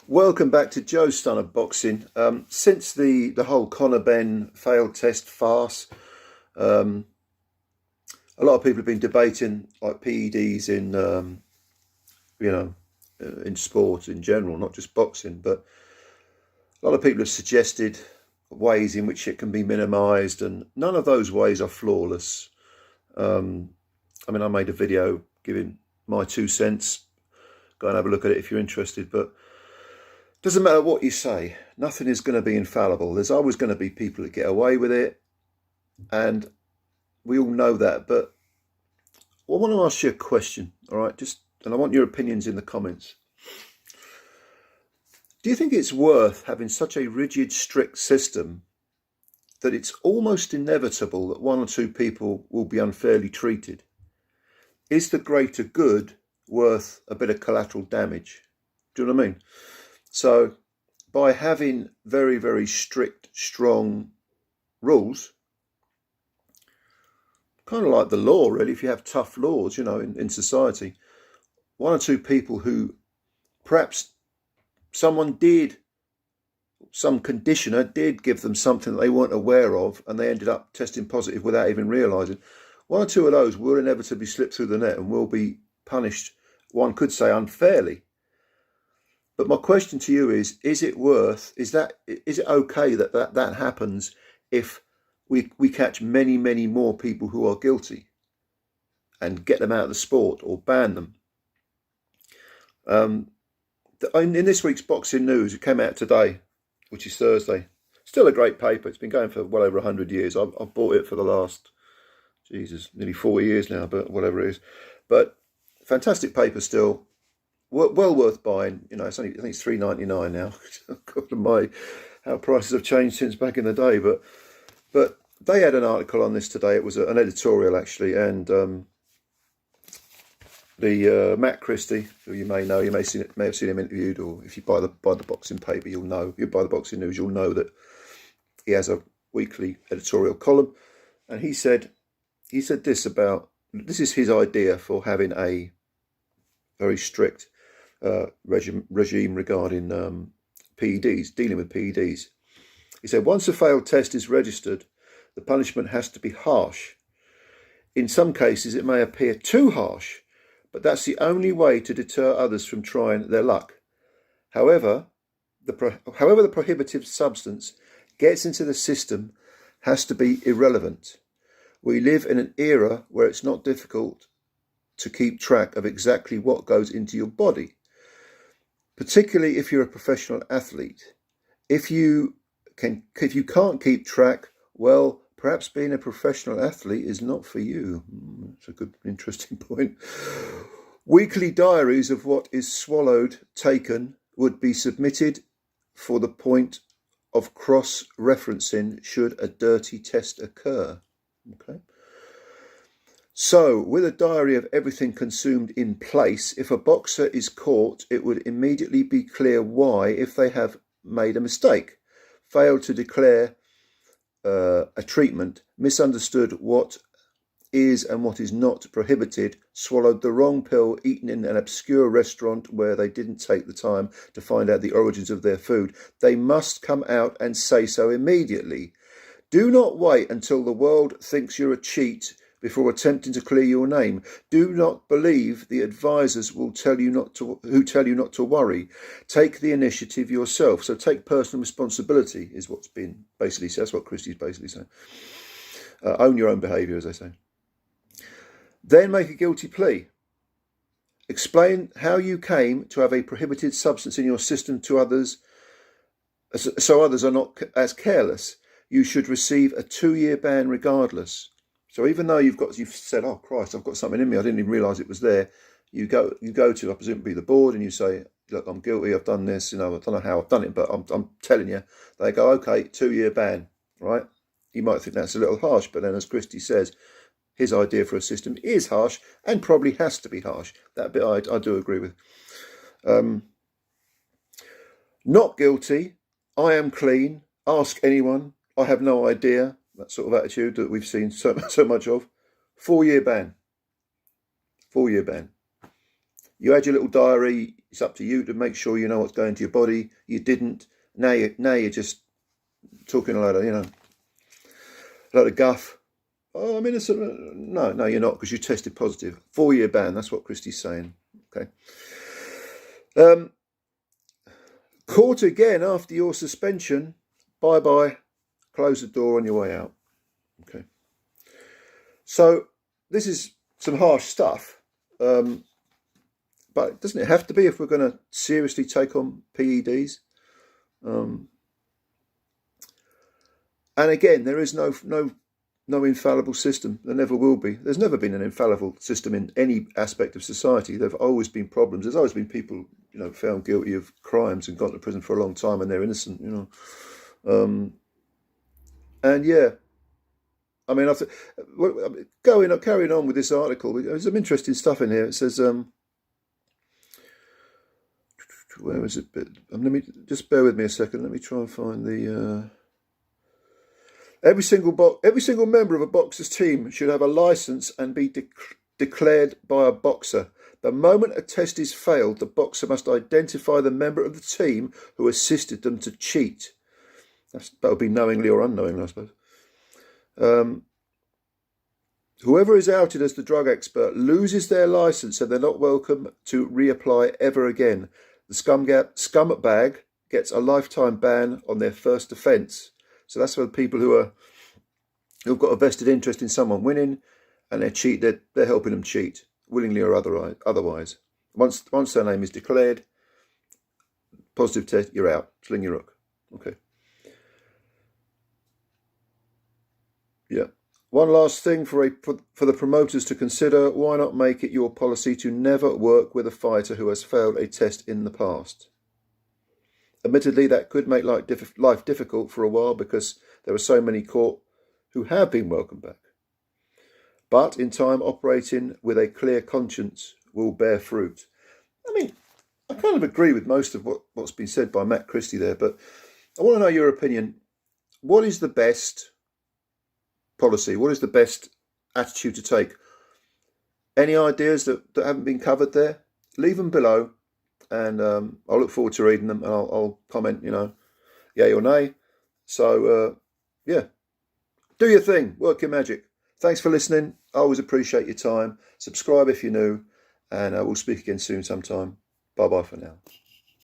Welcome back to Joe's Son of Boxing. Since the whole Conor Benn failed test farce, um, a lot of people have been debating like PEDs in you know in sport in general, not just boxing. But a lot of people have suggested ways in which it can be minimised, and none of those ways are flawless. Um, I made a video giving my 2 cents. Go and have a look at it if you're interested. But doesn't matter what you say, nothing is going to be infallible. There's always going to be people that get away with it, and we all know that. But I want to ask you a question, all right? And I want your opinions in the comments. Do you think it's worth having such a rigid, strict system that it's almost inevitable that one or two people will be unfairly treated? Is the greater good worth a bit of collateral damage? Do you know what I mean? So by having very, very strict, strong rules, kind of like the law, really, if you have tough laws, in society, one or two people who perhaps some conditioner did give them something that they weren't aware of, and they ended up testing positive without even realising. One or two of those will inevitably slip through the net and will be punished, one could say, unfairly. But my question to you is it okay that happens if we catch many, many more people who are guilty and get them out of the sport or ban them? In this week's Boxing News, it came out today, which is Thursday. Still a great paper. It's been going for well over 100 years. I've bought it for the last, nearly 40 years now, but whatever it is. But fantastic paper still. Well worth buying. I think it's $3.99 now. God, how prices have changed since back in the day. But they had an article on this today. It was an editorial actually, and the Matt Christie, who you may know, you may have seen him interviewed, or if you buy the boxing paper, you'll know. You buy the Boxing News, you'll know that he has a weekly editorial column, and he said this is his idea for having a very strict regime regarding PEDs, dealing with PEDs. He said, once a failed test is registered, the punishment has to be harsh. In some cases, it may appear too harsh, but that's the only way to deter others from trying their luck. However, the prohibitive substance gets into the system has to be irrelevant. We live in an era where it's not difficult to keep track of exactly what goes into your body, particularly if you're a professional athlete. If you can't keep track, well, perhaps being a professional athlete is not for you. That's a good, interesting point. Weekly diaries of what is swallowed, taken, would be submitted for the point of cross-referencing should a dirty test occur. Okay. So, with a diary of everything consumed in place, if a boxer is caught, it would immediately be clear why, if they have made a mistake, failed to declare a treatment, misunderstood what is and what is not prohibited, swallowed the wrong pill, eaten in an obscure restaurant where they didn't take the time to find out the origins of their food, they must come out and say so immediately. Do not wait until the world thinks you're a cheat before attempting to clear your name. Do not believe the advisors who tell you not to worry. Take the initiative yourself. So take personal responsibility is what's been basically said. That's what Christie's basically saying. Own your own behaviour, as they say. Then make a guilty plea. Explain how you came to have a prohibited substance in your system to others, so others are not as careless. You should receive a 2-year ban regardless. So even though you've said, oh Christ, I've got something in me, I didn't even realise it was there. You go to, I presume, be the board, and you say, look, I'm guilty, I've done this, I don't know how I've done it, but I'm telling you. They go, okay, 2-year ban, right? You might think that's a little harsh, but then as Christie says, his idea for a system is harsh and probably has to be harsh. That bit I do agree with. Not guilty, I am clean, ask anyone, I have no idea. That sort of attitude that we've seen so much of. 4-year ban. 4-year ban. You had your little diary. It's up to you to make sure you know what's going to your body. You didn't. Now you're just talking a lot of, a lot of guff. Oh, I'm innocent. No, you're not, because you tested positive. 4-year ban. That's what Christy's saying. Okay. Caught again after your suspension. Bye-bye. Close the door on your way out. Okay. So this is some harsh stuff. But doesn't it have to be if we're going to seriously take on PEDs? And again, there is no infallible system. There never will be. There's never been an infallible system in any aspect of society. There have always been problems. There's always been people, found guilty of crimes and gone to prison for a long time and they're innocent, and yeah, I mean, carrying on with this article, there's some interesting stuff in here. It says, where is it? Let me just bear with me a second. Let me try and find the. Every single member of a boxer's team should have a license and be declared by a boxer. The moment a test is failed, the boxer must identify the member of the team who assisted them to cheat. That would be knowingly or unknowingly, I suppose. Whoever is outed as the drug expert loses their license and they're not welcome to reapply ever again. The scumbag gets a lifetime ban on their first offence. So that's for the people who've got a vested interest in someone winning, and they're helping them cheat, willingly or otherwise. Once their name is declared, positive test, you're out. Sling your hook. Okay. Yeah. One last thing for the promoters to consider: why not make it your policy to never work with a fighter who has failed a test in the past? Admittedly, that could make life difficult for a while because there are so many caught who have been welcomed back. But in time, operating with a clear conscience will bear fruit. I mean, I kind of agree with most of what's been said by Matt Christie there, but I want to know your opinion. What is the best policy? What is the best attitude to take? Any ideas that haven't been covered there? Leave them below. And I'll look forward to reading them, and I'll comment, yay or nay. So, yeah, do your thing, work your magic. Thanks for listening. I always appreciate your time. Subscribe if you're new, and we'll speak again soon sometime. Bye-bye for now.